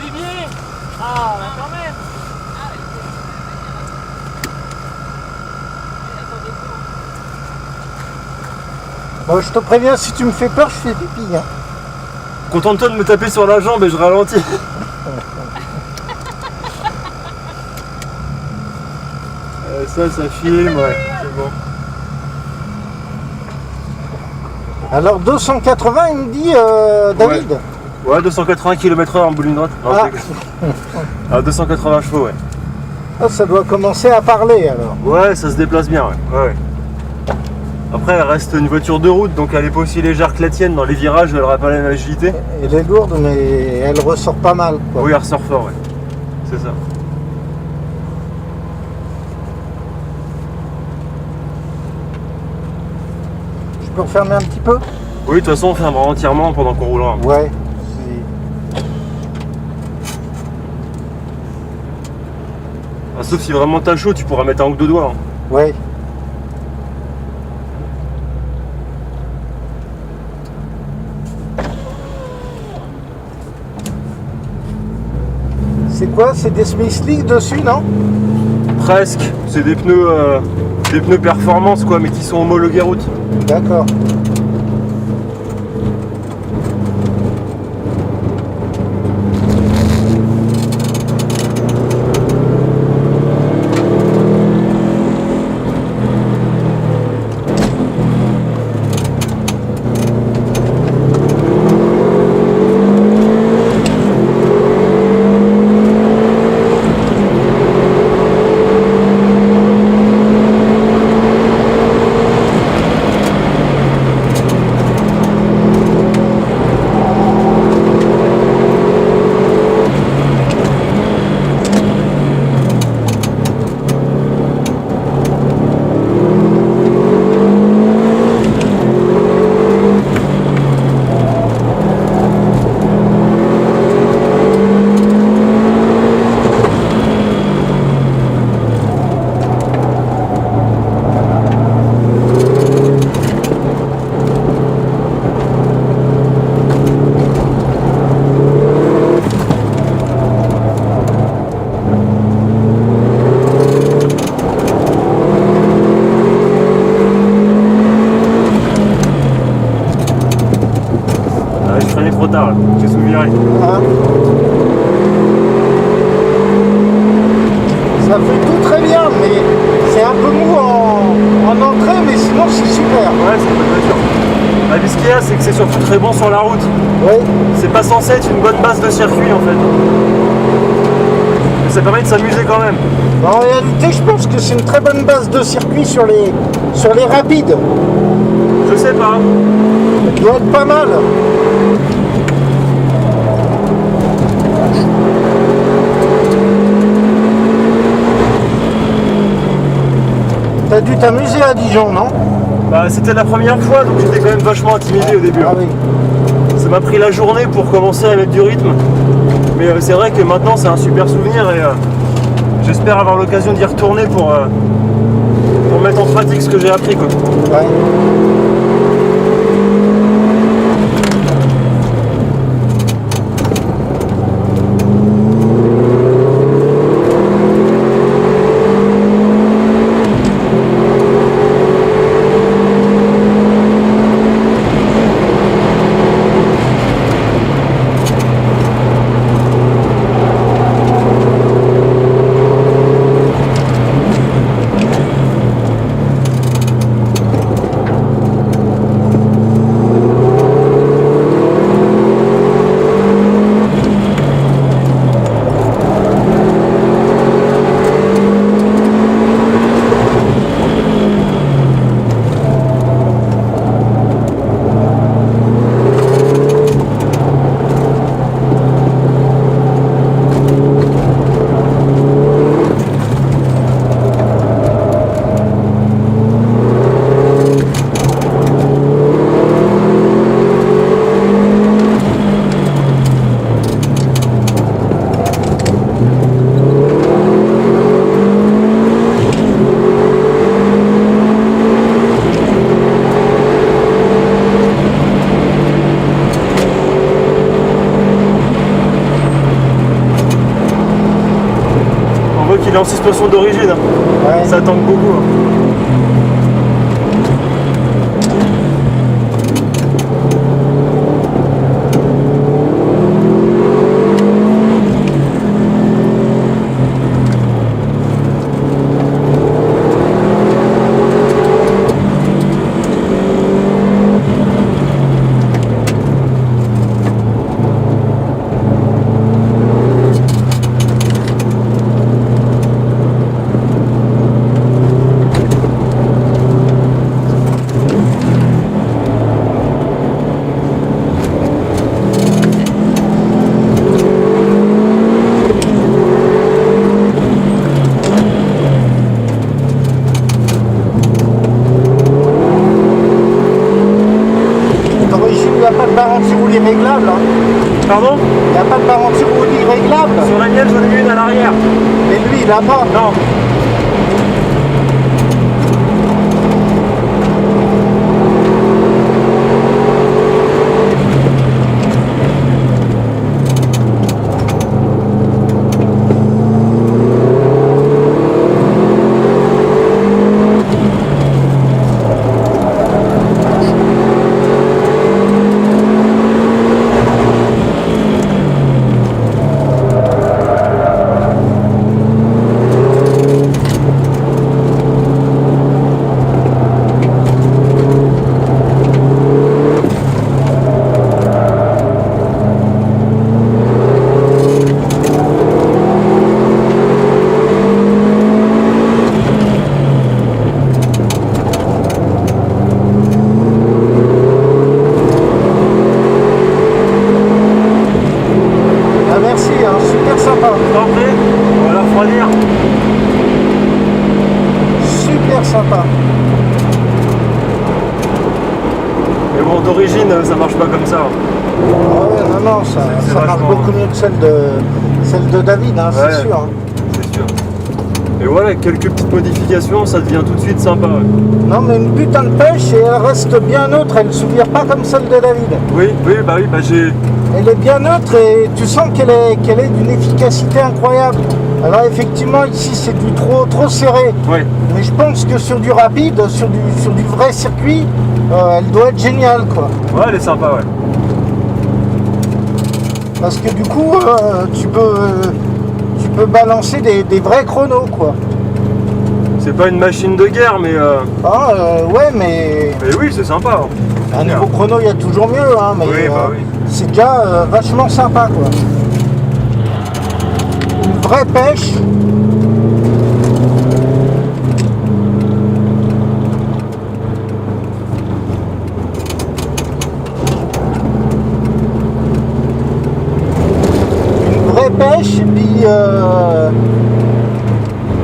Olivier. Ah, bah quand même. Bon, je te préviens, si tu me fais peur, je fais pipi. Hein. Contente-toi de me taper sur la jambe et je ralentis. Ça filme, ouais, c'est bon. Alors 280, il me dit David. Ouais, 280 km/h en bout ligne droite. Non, Ah. Ah, 280 chevaux, ouais. Ah, ça doit commencer à parler alors. Ouais, ça se déplace bien, ouais. Après, elle reste une voiture de route, donc elle est pas aussi légère que la tienne. Dans les virages, elle n'aura pas la même agilité. Elle est lourde, mais elle ressort pas mal. Quoi. Oui, elle ressort fort, ouais. C'est ça. Je peux refermer un petit peu? Oui, de toute façon, on fermera entièrement pendant qu'on roulera. Ouais. Ah, sauf si vraiment t'as chaud, tu pourras mettre un ou deux doigts. Hein. Ouais. C'est quoi? C'est des Smith League dessus, non? Presque. C'est des pneus performance, quoi, mais qui sont homologués route. D'accord. Trop tard, là. J'ai sous-viré. Hein? Ça fait tout très bien, mais c'est un peu mou en entrée, mais sinon c'est super. Ouais, c'est une bonne voiture. Ah, mais ce qu'il y a, c'est que c'est surtout très bon sur la route. Oui. C'est pas censé être une bonne base de circuit, en fait. Mais ça permet de s'amuser quand même. En réalité, je pense que c'est une très bonne base de circuit sur les rapides. Je sais pas. Ça doit être pas mal. T'as dû t'amuser à Dijon, non? Bah, c'était la première fois, donc j'étais quand même vachement intimidé au début. Ah oui. Ça m'a pris la journée pour commencer à mettre du rythme. Mais c'est vrai que maintenant, c'est un super souvenir et j'espère avoir l'occasion d'y retourner pour mettre en pratique ce que j'ai appris, quoi. Ouais. vois qu'il est en suspension d'origine. Ouais. Ça tangue beaucoup. Hein. réglable. Hein. Pardon? Il n'y a pas de barre anti-roulis réglable. Sur la mienne, j'en ai une à l'arrière. Et lui, il n'a pas. Non. Mais bon, d'origine, ça marche pas comme ça. Ah ouais, non, ça marche beaucoup mieux que celle de David, hein, ouais, c'est sûr. Hein. C'est sûr. Et voilà, quelques petites modifications, ça devient tout de suite sympa. Ouais. Non, mais une putain de pêche et elle reste bien neutre, elle ne souvient pas comme celle de David. Oui, bah j'ai... Elle est bien neutre et tu sens qu'elle est d'une efficacité incroyable. Alors effectivement, ici c'est du trop serré. Oui. Mais je pense que sur du rapide, sur du vrai circuit, elle doit être géniale, quoi. Ouais, elle est sympa, ouais. Parce que du coup, tu peux balancer des vrais chronos, quoi. C'est pas une machine de guerre, mais... ouais, mais... Mais oui, c'est sympa. Un niveau chrono, il y a toujours mieux, hein, mais oui, bah oui. c'est déjà vachement sympa, quoi. Une vraie pêche. Une vraie pêche,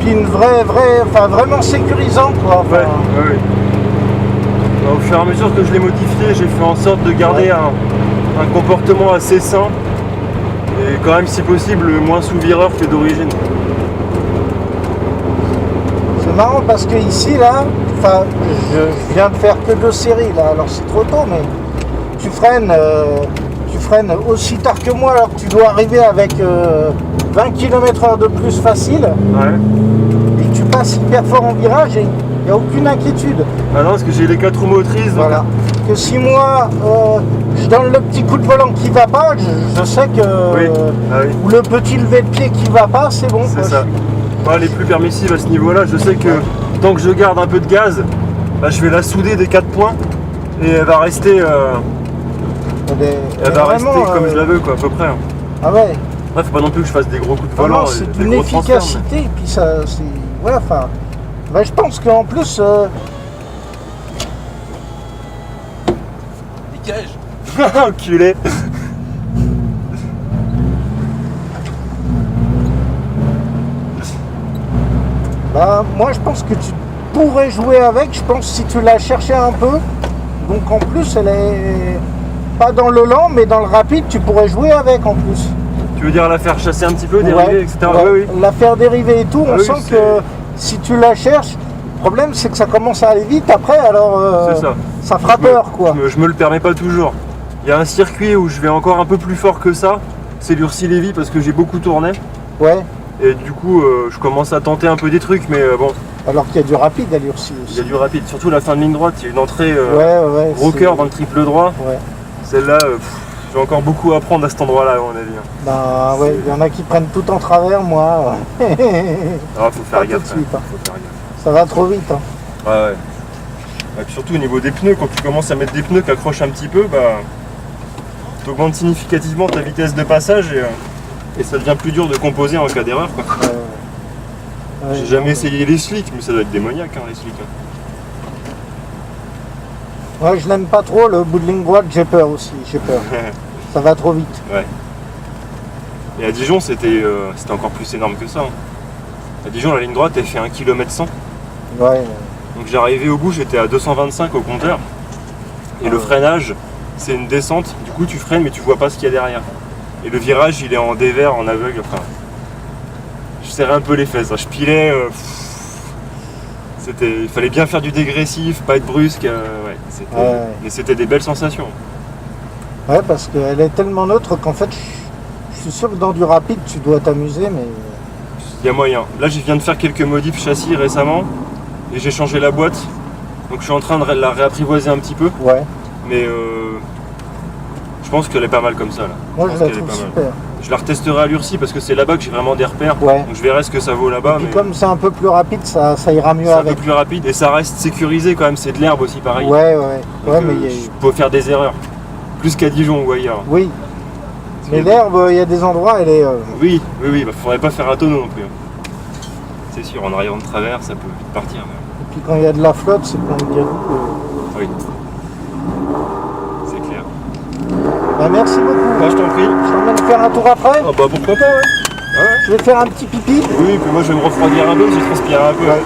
puis une enfin vraiment sécurisant, quoi. Enfin, ouais. Au fur et à mesure que je l'ai modifié, j'ai fait en sorte de garder un comportement assez sain et quand même si possible moins sous-vireur que d'origine. C'est marrant parce que ici là, je viens de faire que 2 séries là, alors c'est trop tôt, mais tu freines aussi tard que moi alors que tu dois arriver avec 20 km/h de plus facile. Ouais. Et tu passes hyper fort en virage et il n'y a aucune inquiétude. Ah non, parce que j'ai les 4 roues motrices. Voilà. Donc... Que si moi je donne le petit coup de volant qui va pas, je sais que oui. Ah oui. ou le petit levé de pied qui va pas, c'est bon. C'est ça. Moi, elle est plus permissive à ce niveau-là. Je sais que tant que je garde un peu de gaz, bah, je vais la souder des 4 points et elle va rester, rester comme je la veux, quoi, à peu près. Hein. Ah ouais. Bref, faut pas non plus que je fasse des gros coups de volant. Non, c'est une efficacité et puis ça, c'est ouais, enfin. Bah, je pense qu'en plus. Enculé. Bah, moi je pense que tu pourrais jouer avec, je pense si tu la cherchais un peu. Donc en plus elle est pas dans le lent mais dans le rapide tu pourrais jouer avec en plus. Tu veux dire la faire chasser un petit peu, dériver, etc. Ouais, oui. La faire dériver et tout, on oui, sent que si tu la cherches, le problème c'est que ça commence à aller vite après alors ça fera peur quoi. Je me le permets pas toujours. Il y a un circuit où je vais encore un peu plus fort que ça, c'est l'Ursi-Lévy parce que j'ai beaucoup tourné. Ouais. Et du coup, je commence à tenter un peu des trucs, mais bon, Alors qu'il y a du rapide à Lurcy il aussi. y a du rapide. Surtout la fin de ligne droite, il y a une entrée Ouais, gros c'est- cœur dans le triple droit. Ouais. Celle-là, j'ai encore beaucoup à apprendre à cet endroit-là, à mon avis. Hein. Ben ouais, il y en a qui prennent tout en travers, moi. Alors, faut Pas faire tout gaffe. de suite, Faut hein. faire gaffe. Ça va trop vite. Hein. Ouais. Et puis surtout au niveau des pneus, quand tu commences à mettre des pneus qui accrochent un petit peu, bah, tu augmentes significativement ta vitesse de passage et ça devient plus dur de composer en cas d'erreur. Quoi. Ouais, J'ai jamais essayé les slicks, mais ça doit être démoniaque les slicks. Hein. Ouais, je n'aime pas trop le bout de ligne droite, j'ai peur aussi, j'ai peur. Ça va trop vite. Ouais. Et à Dijon, c'était encore plus énorme que ça. Hein. À Dijon, la ligne droite, elle fait 1 km 100. Ouais. Donc j'arrivais au bout, j'étais à 225 au compteur. Et le freinage, c'est une descente. Du coup, tu freines, mais tu vois pas ce qu'il y a derrière. Et le virage, il est en dévers, en aveugle. Enfin, je serrais un peu les fesses. Hein. Je pilais. Il fallait bien faire du dégressif, pas être brusque. Ouais, Ouais. Mais c'était des belles sensations. Ouais, parce qu'elle est tellement neutre qu'en fait, je suis sûr que dans du rapide, tu dois t'amuser, mais... Il y a moyen. Là, je viens de faire quelques modifs châssis récemment et j'ai changé la boîte. Donc je suis en train de la réapprivoiser un petit peu. Ouais. Mais je pense qu'elle est pas mal comme ça. Là. Moi, je pense la qu'elle est trouve pas mal. super. Je la retesterai à Lurcy parce que c'est là-bas que j'ai vraiment des repères. Ouais. Donc je verrai ce que ça vaut là-bas. Et Mais comme c'est un peu plus rapide, ça ira mieux c'est un peu avec. plus rapide et ça reste sécurisé quand même. C'est de l'herbe aussi pareil. Ouais. Donc, Ouais, mais il y a... je peux faire des erreurs. Plus qu'à Dijon ou ailleurs. Oui. Mais l'herbe, il y a des endroits, elle est... Oui, bah, faudrait pas faire un tonneau non plus. Hein. C'est sûr, en arrivant de travers, ça peut vite partir. Mais... Et puis quand il y a de la flotte, c'est pour me dire... Oui. C'est clair. Bah, merci beaucoup. Moi je t'en prie. Je t'emmène faire un tour après. Ah bah pourquoi pas, ouais. Je vais faire un petit pipi. Oui, puis moi je vais me refroidir un peu, je transpire un peu. Ouais.